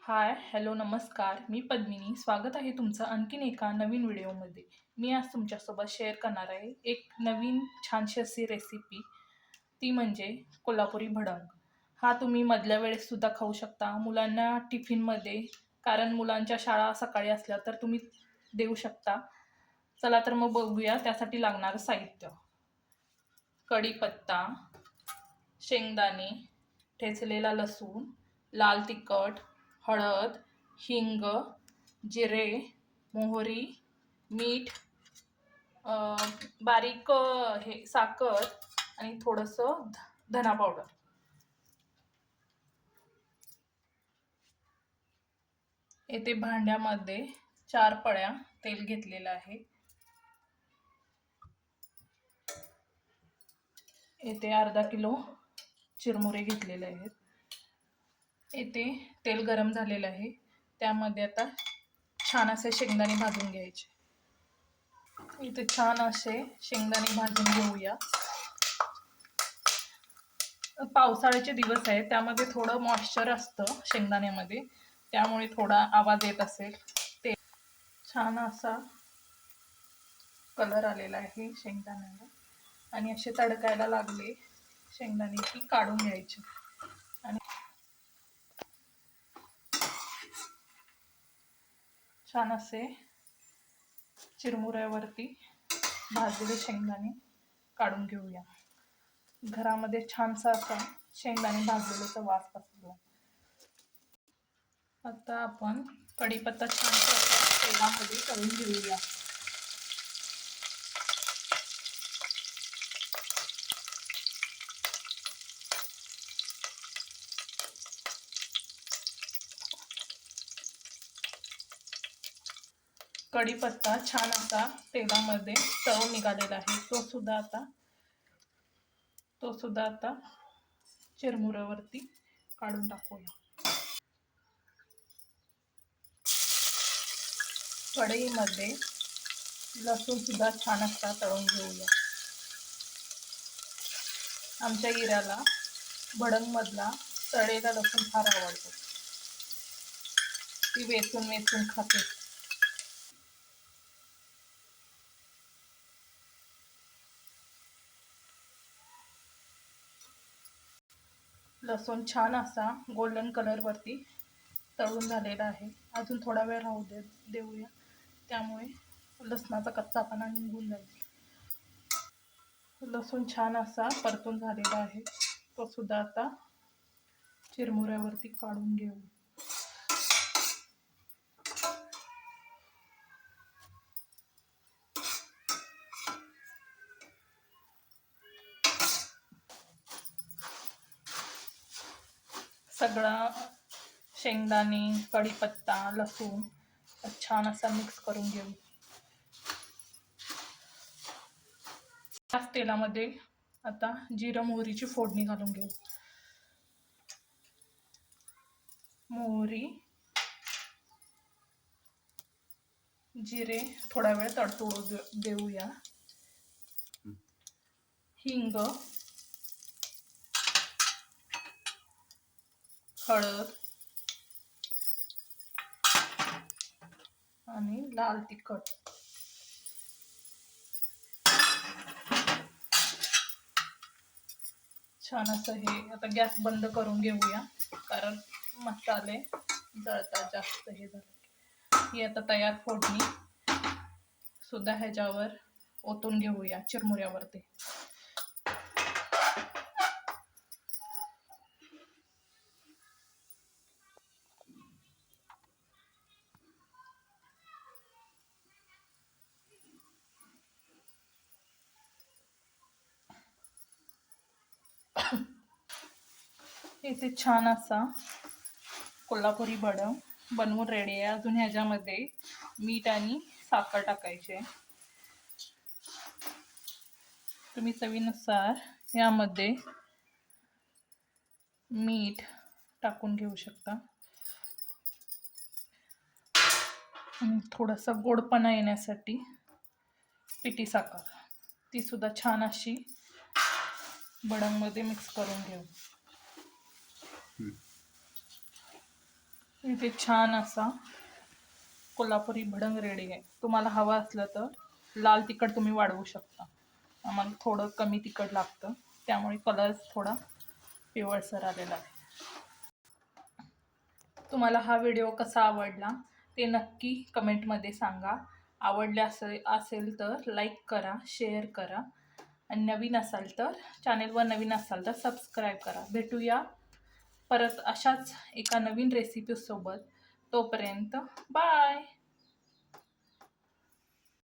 हाय, hello, नमस्कार. मी पद्मिनी. स्वागत आहे तुमचं आणखीन एका नवीन व्हिडिओमध्ये. मी आज तुमच्यासोबत शेअर करणार आहे एक नवीन छानशी अशी रेसिपी. ती म्हणजे कोल्हापुरी भडंग. हा तुम्ही मधल्या वेळेससुद्धा खाऊ शकता मुलांना टिफिनमध्ये, कारण मुलांच्या शाळा सकाळी असल्या तर तुम्ही देऊ शकता. चला तर मग बघूया त्यासाठी लागणारं साहित्य. कढीपत्ता, शेंगदाणे, ठेचलेला लसूण, लाल तिखट, हळद, हिंग, जिरे, मोहरी, मीठ, अ, बारीक हे साखर आणि थोडंसं धना पावडर. येथे भांड्यामध्ये 4 पळ्या तेल घेतलेलं आहे. येथे अर्धा किलो चिरमुरे घेतलेले आहेत. येथे तेल गरम झालेलं आहे. त्यामध्ये आता छान असे शेंगदाणे भाजून घ्यायचे. इथे छान असे शेंगदाणे भाजून घेऊया. पावसाळ्याचे दिवस आहेत, त्यामध्ये थोडं मॉइश्चर असतं शेंगदाण्यामध्ये, त्यामुळे थोडा आवाज येत असेल. ते छान असा कलर आलेला आहे शेंगदाण्याला आणि असे तडकायला लागले शेंगदाणे की काढून घ्यायचे. आणि छान असे चिरमुऱ्यावरती भाजलेले शेंगदाणे काढून घेऊया. घरामध्ये छानसा असा शेंगदाणे भाजलेल्याचा वास बसला. आता आपण कढीपत्ता छान तेलामध्ये तळून घेऊया. कढीपत्ता छान असा तेलामध्ये तळून निघालेला आहे. तो सुद्धा आता चिरमुऱ्यावरती काढून टाकूया. कढईमध्ये लसूण सुद्धा छान असा तळून घेऊया. आमच्या इराला भडंग मधला तळलेला लसूण फार आवडतो. ती वेचून वेचून खाते. लसूण छान असा गोल्डन कलर वरती तळून झालेला आहे. अजून थोडा वेळ राहू देऊया, त्यामुळे लसणाचा कच्चापणा निघून जाईल. लसूण छान असा परतून झालेला आहे. तो सुद्धा आता चिरमुऱ्यावरती काढून घेऊ. सगळा शेंगदाणे, कढीपत्ता, लसूण छान असा मिक्स करून घेऊ. त्याच तेलामध्ये आता जिरं मोहरीची फोडणी घालून घेऊ. मोहरी, जिरे थोडा वेळ तडतडू देऊया. हिंग, हळद आणि लाल तिखट. छान असं हे आता गॅस बंद करून घेऊया, कारण मसाले जळतात जास्त हे झालं. ही आता तयार फोडणी सुद्धा ह्याच्यावर ओतून घेऊया चिरमुऱ्यावरती. इथे छान असा कोल्हापुरी भडंग बनवून रेडी आहे. अजून ह्याच्यामध्ये मीठ आणि साखर टाकायचे. तुम्ही चवीनुसार यामध्ये मीठ टाकून घेऊ शकता. थोडासा गोडपणा येण्यासाठी पिठी साखर, ती सुद्धा छान अशी भडंगमध्ये मिक्स करून घेऊ. इथे छान असा कोल्हापुरी भडंग रेडी आहे. तुम्हाला हवा असलं तर लाल तिखट तुम्ही वाढवू शकता. आम्हाला थोडं कमी तिखट लागतं, त्यामुळे कलर थोडा पिवळसर आलेला आहे. तुम्हाला हा व्हिडिओ कसा आवडला ते नक्की कमेंटमध्ये सांगा. आवडले असेल तर लाईक करा, शेअर करा आणि नवीन असाल तर चॅनेलवर नवीन असाल तर सबस्क्राईब करा. भेटूया परत अशाच एका नवीन रेसिपीसोबत. तोपर्यंत बाय.